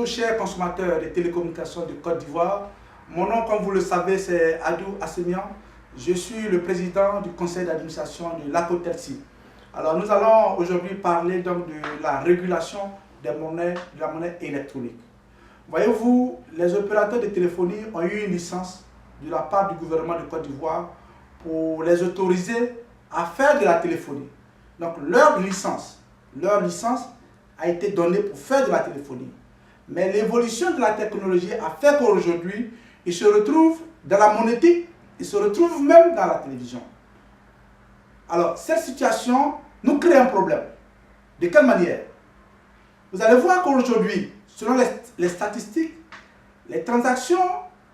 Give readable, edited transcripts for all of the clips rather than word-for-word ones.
chers consommateurs des télécommunications de Côte d'Ivoire. Mon nom, comme vous le savez, c'est Adou Assemian. Je suis le président du conseil d'administration de l'ACOTELSI. Alors, nous allons aujourd'hui parler donc de la régulation de la monnaie électronique. Voyez-vous, les opérateurs de téléphonie ont eu une licence de la part du gouvernement de Côte d'Ivoire pour les autoriser à faire de la téléphonie. Donc, leur licence a été donnée pour faire de la téléphonie. Mais l'évolution de la technologie a fait qu'aujourd'hui, ils se retrouvent dans la monétique, ils se retrouvent même dans la télévision. Alors, cette situation nous crée un problème. De quelle manière? Vous allez voir qu'aujourd'hui, selon les statistiques, les transactions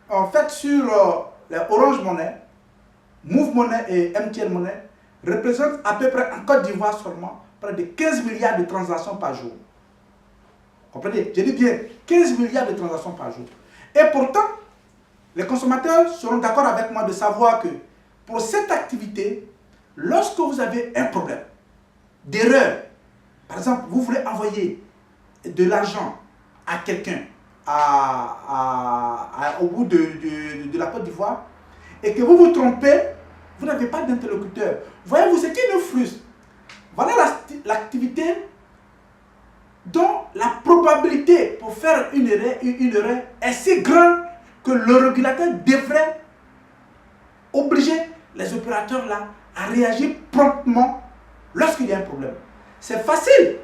en fait sur les Orange Money, Move Money et MTN Money représentent à peu près en Côte d'Ivoire seulement près de 15 milliards de transactions par jour. Comprenez? Je dis bien 15 milliards de transactions par jour. Et pourtant, les consommateurs seront d'accord avec moi de savoir que pour cette activité, lorsque vous avez un problème d'erreur, par exemple, vous voulez envoyer de l'argent à quelqu'un au bout de la Côte d'Ivoire et que vous vous trompez, vous n'avez pas d'interlocuteur. Voyez-vous, ce qui nous frustre, voilà l'activité dont la probabilité pour faire une erreur est si grande que le régulateur devrait obliger les opérateurs là à réagir promptement lorsqu'il y a un problème. C'est facile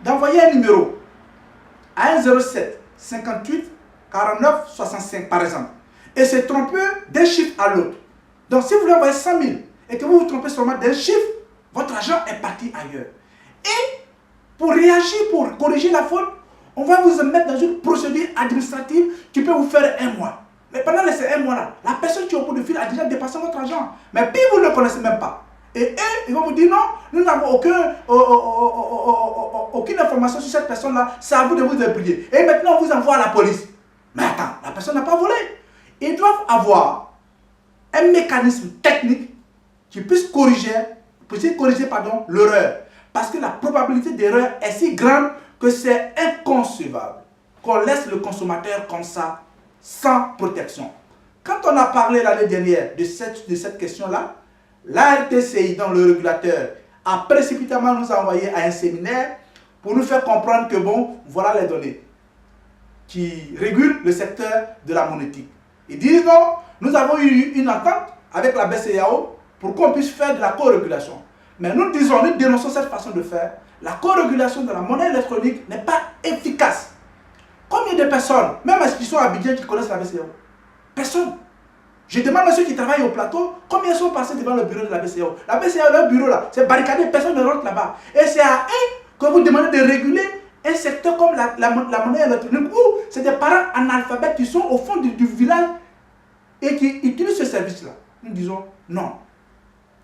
d'envoyer un numéro à 107 58 49 65 par exemple et se tromper d'un chiffre à l'autre. Donc si vous voulez envoyer 100 000 et que vous vous trompez seulement d'un chiffre, votre argent est parti ailleurs. Et pour réagir, pour corriger la faute, on va vous mettre dans une procédure administrative qui peut vous faire un mois. Mais pendant ces un mois-là, la personne qui est au bout du fil a déjà dépassé votre argent. Mais puis vous ne le connaissez même pas. Et eux, ils vont vous dire non, nous n'avons aucune information sur cette personne-là, c'est à vous de vous débrouiller. Et maintenant, on vous envoie à la police. Mais attends, la personne n'a pas volé. Ils doivent avoir un mécanisme technique qui puisse corriger l'erreur. Parce que la probabilité d'erreur est si grande que c'est inconcevable qu'on laisse le consommateur comme ça, sans protection. Quand on a parlé l'année dernière de cette question-là, la RTCI, dans le régulateur, a précipitamment nous envoyé à un séminaire pour nous faire comprendre que bon, voilà les données qui régulent le secteur de la monétique. Ils disent non, nous avons eu une entente avec la BCEAO pour qu'on puisse faire de la co-régulation. Mais nous disons, nous dénonçons cette façon de faire. La co-régulation de la monnaie électronique n'est pas efficace. Combien de personnes, même ceux qui sont à Abidjan, qui connaissent la BCEAO? Personne. Je demande à ceux qui travaillent au plateau, combien sont passés devant le bureau de la BCEAO? La BCEAO, leur bureau là, c'est barricadé, personne ne rentre là-bas. Et c'est à eux que vous demandez de réguler un secteur comme la monnaie électronique, où c'est des parents analphabètes qui sont au fond du village et qui utilisent ce service-là. Nous disons non.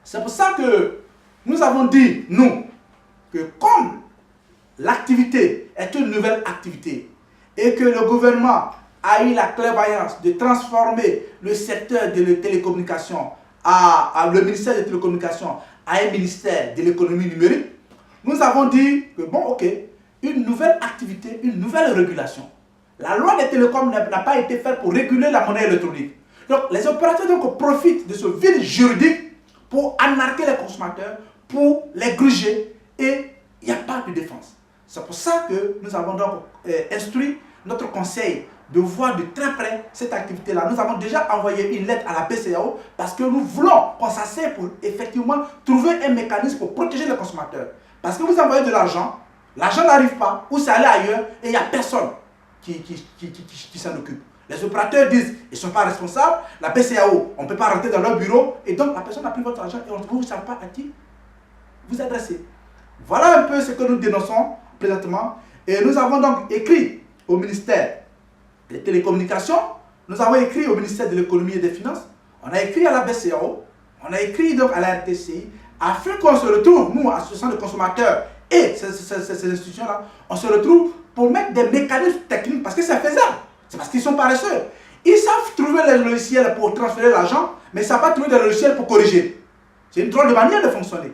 C'est pour ça que nous avons dit, nous, que comme l'activité est une nouvelle activité et que le gouvernement a eu la clairvoyance de transformer le secteur de la télécommunication le ministère des télécommunications à un ministère de l'économie numérique, nous avons dit que bon, ok, une nouvelle activité, une nouvelle régulation. La loi des télécoms n'a pas été faite pour réguler la monnaie électronique. Donc les opérateurs donc profitent de ce vide juridique pour anarquer les consommateurs, pour les gruger, et il n'y a pas de défense. C'est pour ça que nous avons donc instruit notre conseil de voir de très près cette activité-là. Nous avons déjà envoyé une lettre à la BCEAO parce que nous voulons qu'on s'asseye pour effectivement trouver un mécanisme pour protéger les consommateurs. Parce que vous envoyez de l'argent n'arrive pas, ou c'est allé ailleurs, et il n'y a personne qui s'en occupe. Les opérateurs disent qu'ils ne sont pas responsables, la BCEAO, on ne peut pas rentrer dans leur bureau, et donc la personne a pris votre argent et vous ne savez pas à qui vous adresser. Voilà un peu ce que nous dénonçons présentement. Et nous avons donc écrit au ministère des Télécommunications, nous avons écrit au ministère de l'Économie et des Finances, on a écrit à la BCEAO, on a écrit donc à la RTCI, afin qu'on se retrouve, nous, associations de consommateurs et ces institutions-là, on se retrouve pour mettre des mécanismes techniques, parce que c'est faisable. C'est parce qu'ils sont paresseux. Ils savent trouver les logiciels pour transférer l'argent, mais ils ne savent pas trouver des logiciels pour corriger. C'est une drôle de manière de fonctionner.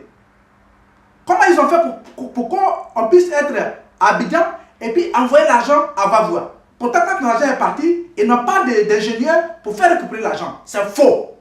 Comment ils ont fait pour qu'on puisse être à Abidjan et puis envoyer l'argent à Vavoua? Pourtant, quand l'argent est parti, ils n'ont pas d'ingénieur pour faire récupérer l'argent. C'est faux.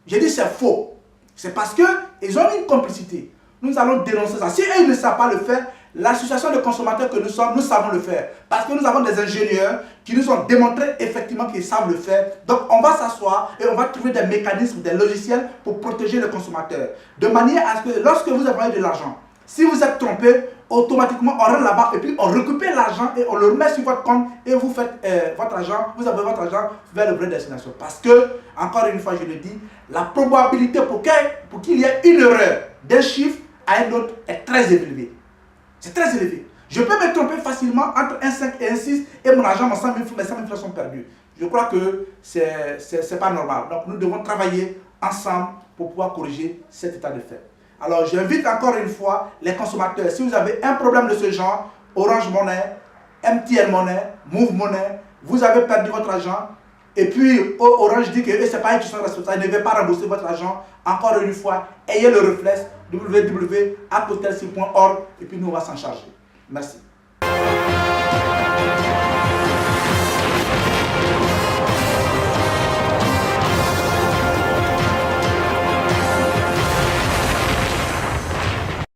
J'ai dit c'est faux. C'est parce qu'ils ont une complicité. Nous allons dénoncer ça. Si eux ils ne savent pas le faire, l'association de consommateurs que nous sommes, nous savons le faire. Parce que nous avons des ingénieurs qui nous ont démontré effectivement qu'ils savent le faire. Donc on va s'asseoir et on va trouver des mécanismes, des logiciels pour protéger les consommateurs. De manière à ce que lorsque vous envoyez de l'argent, si vous êtes trompé, automatiquement on rentre là-bas et puis on récupère l'argent et on le remet sur votre compte et vous faites votre argent, vous avez votre argent vers le vrai destination. Parce que, encore une fois je le dis, la probabilité pour qu'il y ait une erreur d'un chiffre à un autre est très élevée. C'est très élevé. Je peux me tromper facilement entre un 5 et un 6 et mon argent, mes 100 000 francs sont perdus. Je crois que ce n'est pas normal. Donc nous devons travailler ensemble pour pouvoir corriger cet état de fait. Alors j'invite encore une fois les consommateurs, si vous avez un problème de ce genre, Orange Money, MTN Money, Move Money, vous avez perdu votre argent, et puis Orange dit que ce n'est pas eux qui sont responsables, ils ne veulent pas rembourser votre argent, encore une fois, ayez le réflexe www.acotelsi.org et puis nous on va s'en charger. Merci.